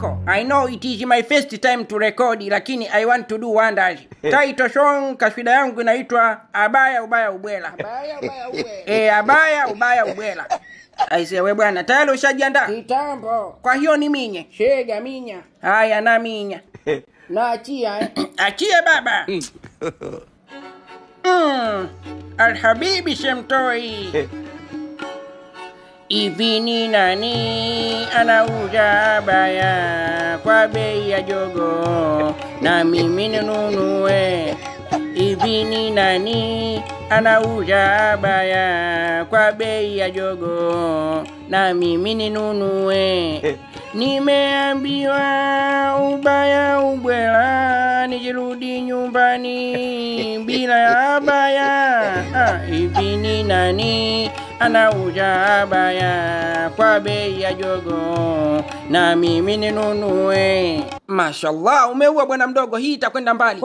Uncle, I know it is my first time to record, lakini I want to do wonders. Title song kaswida yangu inaitwa Abaya Ubaya Ubwela. Abaya ubaya ubwela. Abaya Ubaya Ubwela. Aise we bwana, tayari ushajiandaa? Kitambo. Kwa hiyo ni minye. Shega minya. Haya na minya. Na achia Achie baba. Alhabibi Shemtoi. Hivi ni nani anauza abaya kwa bei ya jogo na mimi ninunue? Hivi ni nani anauza abaya kwa bei ya jogo na mimi ninunue? Nimeambiwa ubaya ubwela nijirudi nyumbani bila ya abaya. Hivi ni nani anauza abaya kwa bei ya jogo na mimi ninunue? Mashallah, umeua bwana mdogo, hii itakwenda mbali.